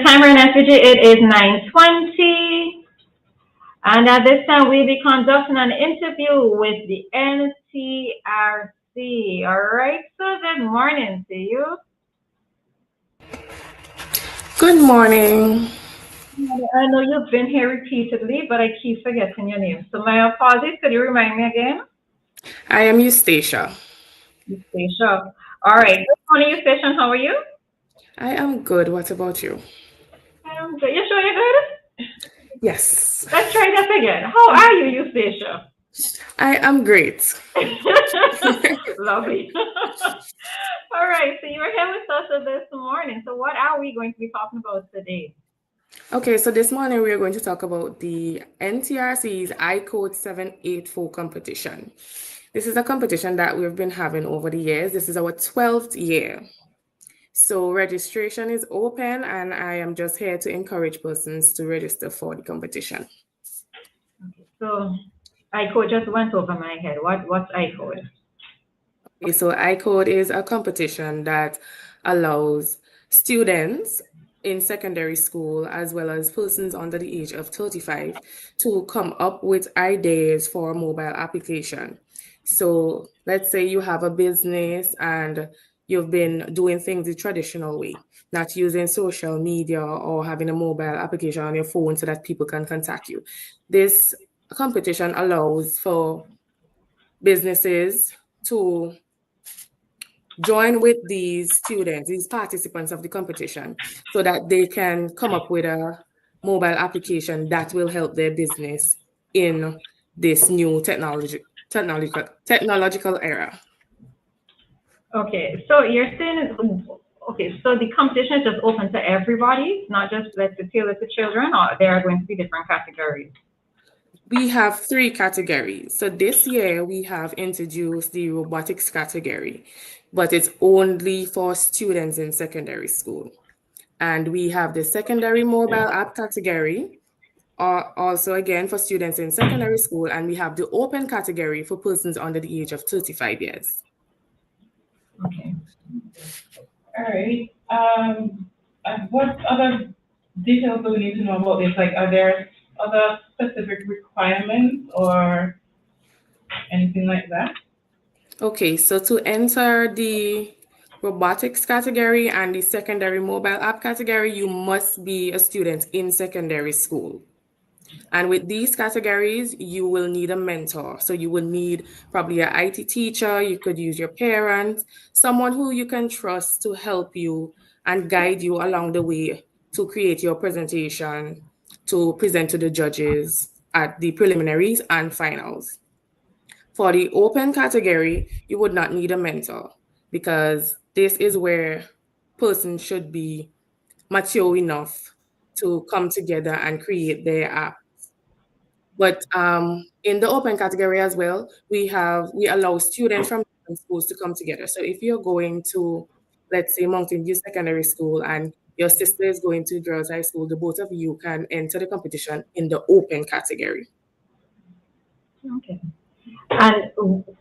time right now, Fiji, it is 9:20. And at this time, we'll be conducting an interview with the NTRC. All right, so good morning to you. Good morning. I know you've been here repeatedly, but I keep forgetting your name. So my apologies. Could you remind me again? I am Eustacia. Eustacia. All right. Good morning, Eustacia. How are you? I am good. What about you? I'm good. You sure you're good? Yes. Let's try that again. How are you, Eustacia? I am great. Lovely. All right. So you're here with us this morning. So what are we going to be talking about today? Okay, so this morning we are going to talk about the NTRC's iCode 784 competition. This is a competition that we've been having over the years. This is our 12th year. So registration is open, and I am just here to encourage persons to register for the competition. Okay, so iCode just went over my head. What's iCode? Okay, so iCode is a competition that allows students in secondary school, as well as persons under the age of 35, to come up with ideas for a mobile application. So let's say you have a business and you've been doing things the traditional way, not using social media or having a mobile application on your phone so that people can contact you. This competition allows for businesses to join with these students, these participants of the competition, so that they can come up with a mobile application that will help their business in this new technological era. Okay, so you're saying, okay, so the competition is just open to everybody, not just let's say tailored to children, or there are going to be different categories? We have 3 categories. So this year we have introduced the robotics category, but it's only for students in secondary school. And we have the secondary mobile app category, also again for students in secondary school, and we have the open category for persons under the age of 35 years. Okay. All right. What other details do we need to know about this? Like, are there other specific requirements or anything like that? Okay, so to enter the robotics category and the secondary mobile app category, you must be a student in secondary school. And with these categories, you will need a mentor. So you will need probably an IT teacher, you could use your parents, someone who you can trust to help you and guide you along the way to create your presentation, to present to the judges at the preliminaries and finals. For the open category, you would not need a mentor because this is where persons should be mature enough to come together and create their app. But in the open category as well, we allow students from different schools to come together. So if you're going to, let's say, Mountain View Secondary School and your sister is going to Girls High School, the both of you can enter the competition in the open category. Okay. And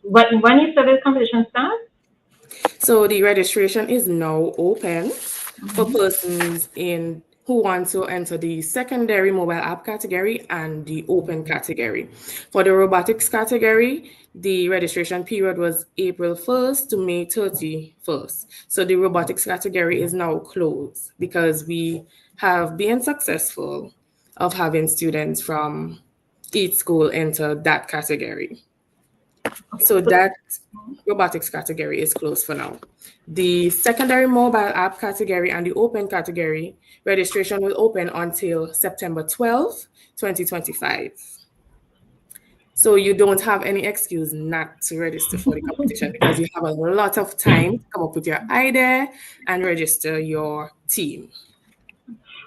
when you said the competition starts? So the registration is now open for persons who want to enter the secondary mobile app category and the open category. For the robotics category, the registration period was April 1st to May 31st. So the robotics category is now closed because we have been successful of having students from each school enter that category. So that robotics category is closed for now. The secondary mobile app category and the open category registration will open until September 12th, 2025. So you don't have any excuse not to register for the competition because you have a lot of time to come up with your idea and register your team.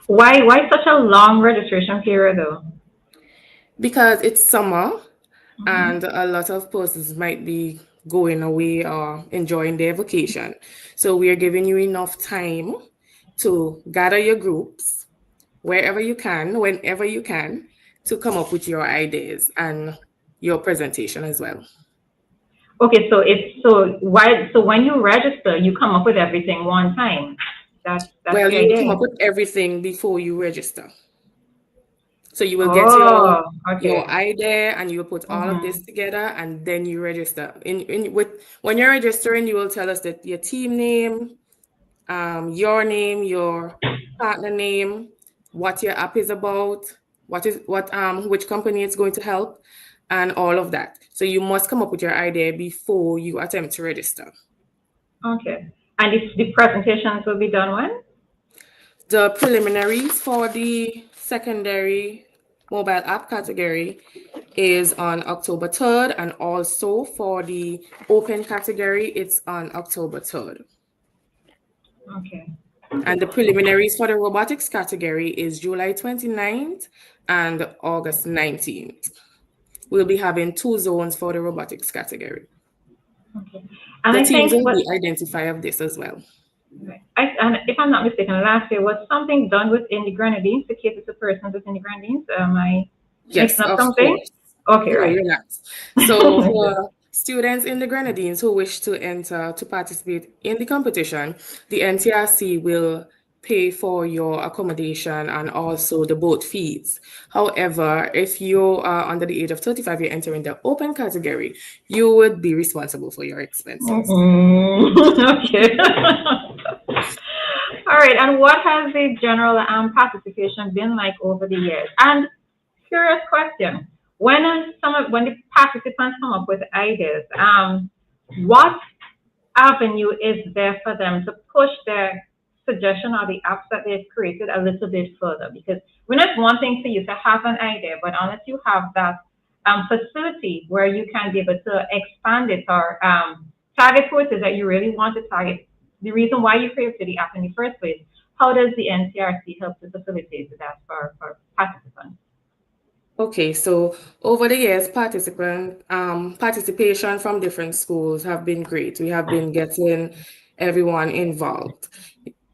Why such a long registration period though? Because it's summer and a lot of persons might be going away or enjoying their vacation. So we are giving you enough time to gather your groups wherever you can, whenever you can, to come up with your ideas and your presentation as well. Okay, so when you register, you come up with everything one time. That's Well, the you come idea. up with everything before you register. So you will get Oh, your okay. ID and you will put all of this together and then you register. When you're registering, you will tell us that your team name, your name, your partner name, what your app is about, which company it's going to help, and all of that. So you must come up with your idea before you attempt to register. Okay. And the presentations will be done when? The preliminaries for the secondary mobile app category is on October 3rd, and also for the open category, it's on October 3rd. Okay. And the preliminaries for the robotics category is July 29th and August 19th. We'll be having 2 zones for the robotics category. Okay. And The I teams think will be identified of this as well. and if I'm not mistaken, last year was something done within the Grenadines to cater to persons within the Grenadines. Am I Yes, mixing up of something? course. Okay, No, right. you're not. So for students in the Grenadines who wish to enter to participate in the competition, the NTRC will pay for your accommodation and also the boat fees. However, if you are under the age of 35, you're entering the open category, you would be responsible for your expenses. Okay. All right. And what has the general participation been like over the years? And curious question: when the participants come up with ideas, what avenue is there for them to push their suggestion or the apps that they've created a little bit further? Because when it's one thing for you to have an idea, but unless you have that facility where you can be able to expand it or target who it is that you really want to target, the reason why you created the app in the first place, how does the NTRC help to facilitate that for participants? Okay, so over the years, participation from different schools have been great. We have been getting everyone involved.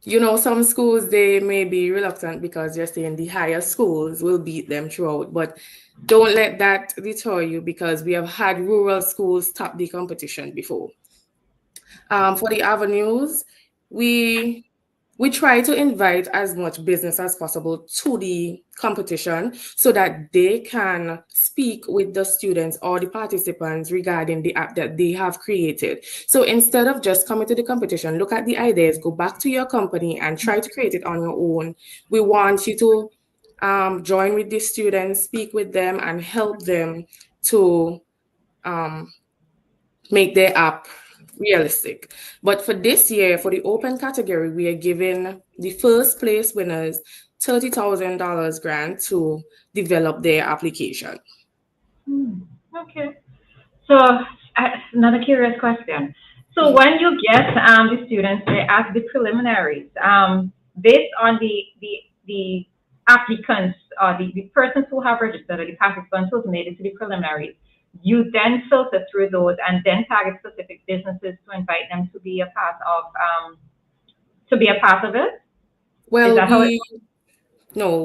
You know, some schools, they may be reluctant because you're saying the higher schools will beat them throughout, but don't let that deter you because we have had rural schools top the competition before. For the avenues, we try to invite as much business as possible to the competition so that they can speak with the students or the participants regarding the app that they have created. So instead of just coming to the competition, look at the ideas, go back to your company and try to create it on your own. We want you to join with the students, speak with them, and help them to make their app realistic. But for this year, for the open category, we are giving the first place winners $30,000 grant to develop their application. Okay. So another curious question. So when you get the students, they ask the preliminaries, based on the applicants or the persons who have registered or the participants who've made it to the preliminaries, you then filter through those and then target specific businesses to invite them to be a part of it? Well,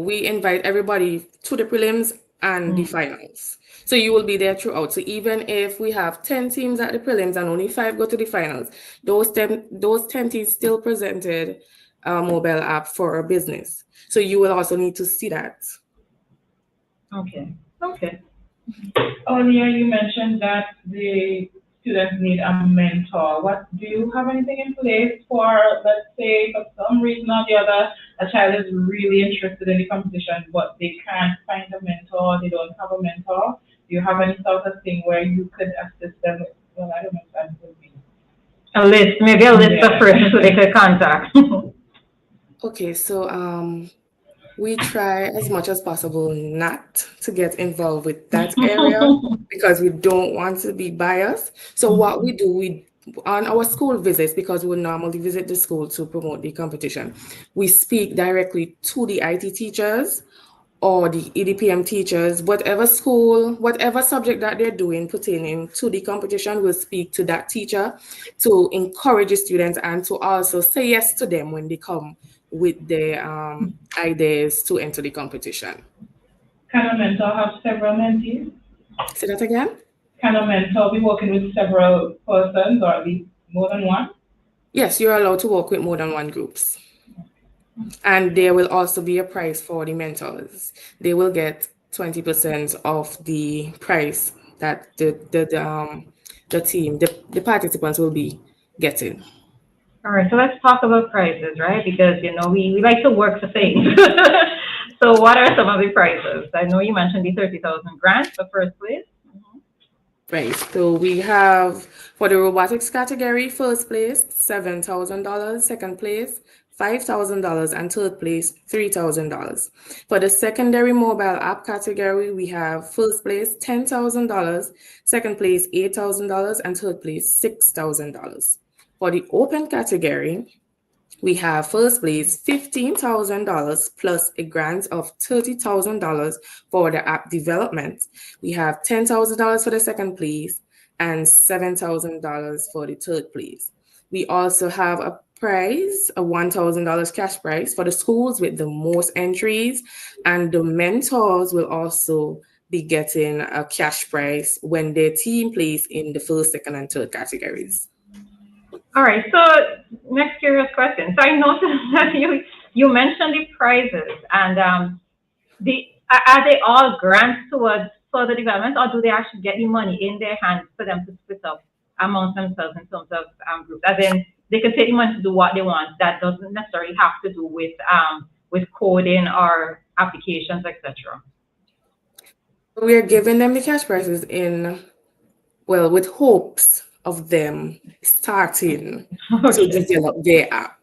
we invite everybody to the prelims and the finals. So you will be there throughout. So even if we have 10 teams at the prelims and only 5 go to the finals, those 10 teams still presented a mobile app for a business. So you will also need to see that. Okay. Earlier, you mentioned that the students need a mentor. Do you have anything in place for, let's say, for some reason or the other, a child is really interested in the competition, but they can't find a mentor, they don't have a mentor? Do you have any sort of thing where you could assist them with, well, I don't know if that would be. Maybe a list of persons who they could contact. Okay, so we try as much as possible not to get involved with that area because we don't want to be biased. So what we do, on our school visits, because we normally visit the school to promote the competition, we speak directly to the IT teachers or the EDPM teachers, whatever school, whatever subject that they're doing pertaining to the competition, we'll speak to that teacher to encourage the students and to also say yes to them when they come with their ideas to enter the competition. Can a mentor have several mentees? Say that again? Can a mentor be working with several persons or at least more than one? Yes, you're allowed to work with more than one groups. And there will also be a price for the mentors. They will get 20% of the price that the team, the participants will be getting. All right, so let's talk about prices, right? Because, we like to work for things. So what are some of the prices? I know you mentioned the 30,000 grant for first place. Right. So we have for the robotics category, first place, $7,000, second place, $5,000, and third place, $3,000. For the secondary mobile app category, we have first place, $10,000, second place, $8,000, and third place, $6,000. For the open category, we have first place $15,000 plus a grant of $30,000 for the app development. We have $10,000 for the second place and $7,000 for the third place. We also have a prize, a $1,000 cash prize for the schools with the most entries, and the mentors will also be getting a cash prize when their team plays in the first, second, and third categories. All right, so next curious question. So I noticed that you mentioned the prizes, and are they all grants towards further development, or do they actually get the money in their hands for them to split up amongst themselves in terms of groups? As in, they can take the money to do what they want. That doesn't necessarily have to do with coding or applications, etc. We are giving them the cash prizes with hopes of them starting to develop their app.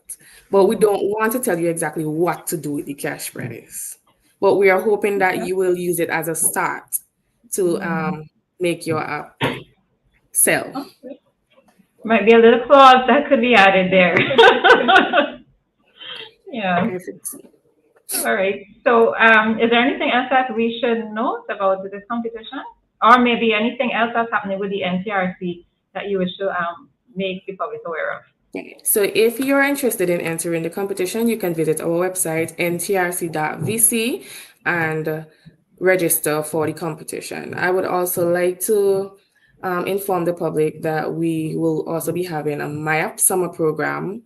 But we don't want to tell you exactly what to do with the cash prize. But we are hoping that you will use it as a start to make your app sell. Okay. Might be a little clause that could be added there. Yeah. All right. So, is there anything else that we should note about this competition, or maybe anything else that's happening with the NTRC that you wish to make the public aware of? Okay. So, if you're interested in entering the competition, you can visit our website ntrc.vc and register for the competition. I would also like to inform the public that we will also be having a MyApp summer program.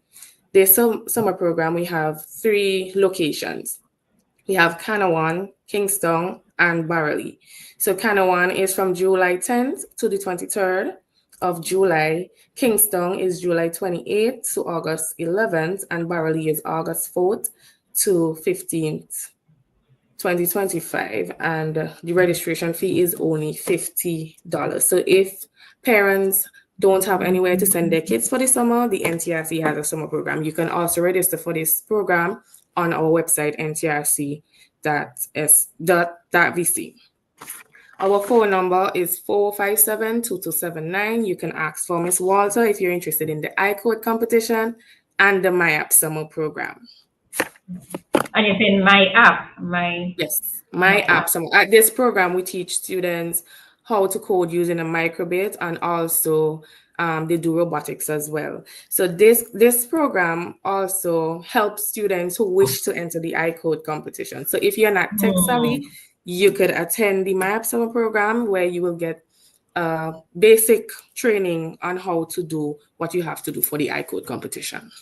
This summer program, we have 3 locations. We have Kanawan, Kingston, and Barley. So Kanawan is from July 10th to the 23rd of July. Kingston is July 28th to August 11th, and Barley is August 4th to 15th, 2025. And the registration fee is only $50. So if parents don't have anywhere to send their kids for the summer, the NTRC has a summer program. You can also register for this program on our website, ntrc.vc. Our phone number is 457-2279. You can ask for Miss Walter if you're interested in the iCode competition and the MyApp summer program. And it's in MyApp, Yes, MyApp summer. At this program, we teach students how to code using a microbit, and also they do robotics as well. So this program also helps students who wish to enter the iCode competition. So if you're not tech savvy, you could attend the MyApp summer program, where you will get basic training on how to do what you have to do for the iCode competition.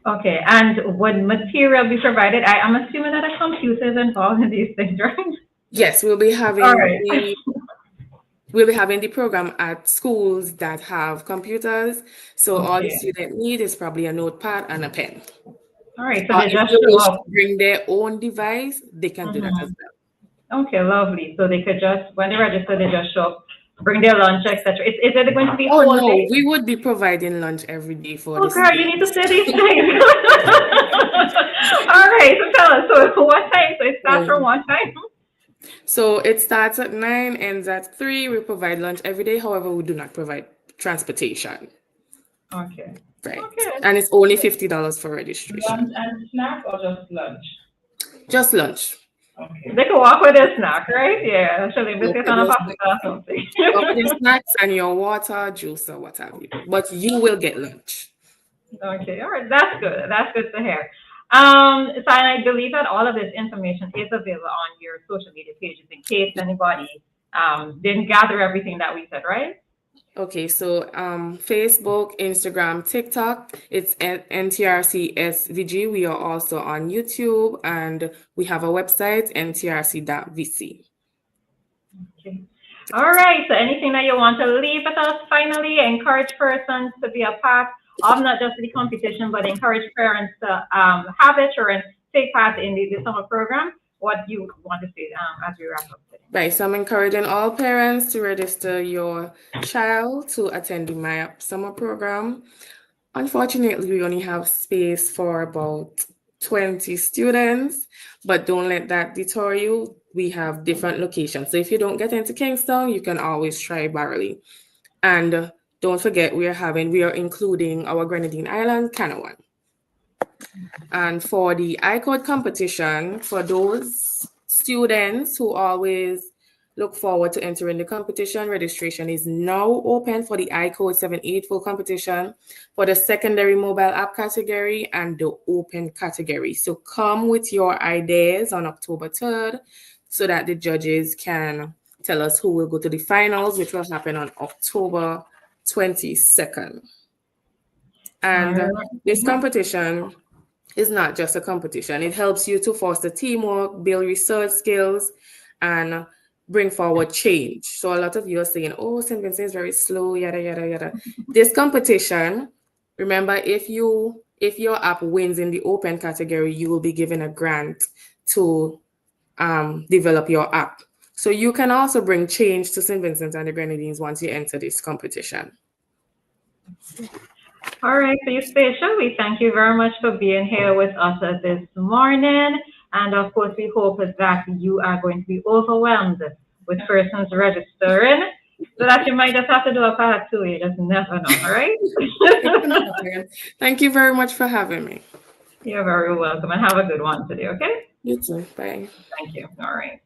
Okay, and would material be provided? I'm assuming that a computer is involved in these things, right? Yes, we'll be having we'll be having the program at schools that have computers. So all the student need is probably a notepad and a pen. All right, so they If just they wish show to up. bring their own device, they can do that as well. Okay, lovely. So they could just, when they register, they just show up, bring their lunch, etc. Is it going to be Oh full no, day? we would be providing lunch every day for Oh, this. girl, you need to say these things. All right, so tell us. So what time? So it starts from what time? So it starts at 9, ends at 3. We provide lunch every day. However, we do not provide transportation. Okay. Right. Okay. And it's only $50 for registration. Lunch and snack, or just lunch? Just lunch. Okay. They can walk with their snack, right? Yeah, so they biscuits on a popsicle or something. Your snacks and your water, juice, or what have you. But you will get lunch. Okay, all right, that's good. That's good to hear. So I believe that all of this information is available on your social media pages in case anybody didn't gather everything that we said, right? Okay, so Facebook, Instagram, TikTok, it's at NTRC SVG. We are also on YouTube, and we have a website, ntrc.vc. Okay. All right, so anything that you want to leave with us finally, encourage persons to be a part of not just the competition, but encourage parents to have their children take part in the summer program. What you want to say as we wrap up today? Right, so I'm encouraging all parents to register your child to attend the MyUp summer program. Unfortunately, we only have space for about 20 students, but don't let that deter you. We have different locations. So if you don't get into Kingston, you can always try Barley. And don't forget, we are including our Grenadine Island, Canawan. And for the I-Code competition, for those students who always look forward to entering the competition, registration is now open for the I-Code 78 full competition for the secondary mobile app category and the open category. So come with your ideas on October 3rd so that the judges can tell us who will go to the finals, which will happen on October 22nd. And this competition is not just a competition. It helps you to foster teamwork, build research skills, and bring forward change. So a lot of you are saying, oh, St. Vincent is very slow, yada, yada, yada. This competition, remember, if your app wins in the open category, you will be given a grant to develop your app. So you can also bring change to St. Vincent and the Grenadines once you enter this competition. All right, so Station, we thank you very much for being here with us this morning. And of course, we hope that you are going to be overwhelmed with persons registering, so that you might just have to do a part 2. You just never know, all right? Thank you very much for having me. You're very welcome, and have a good one today, okay? You too. Bye. Thank you. All right.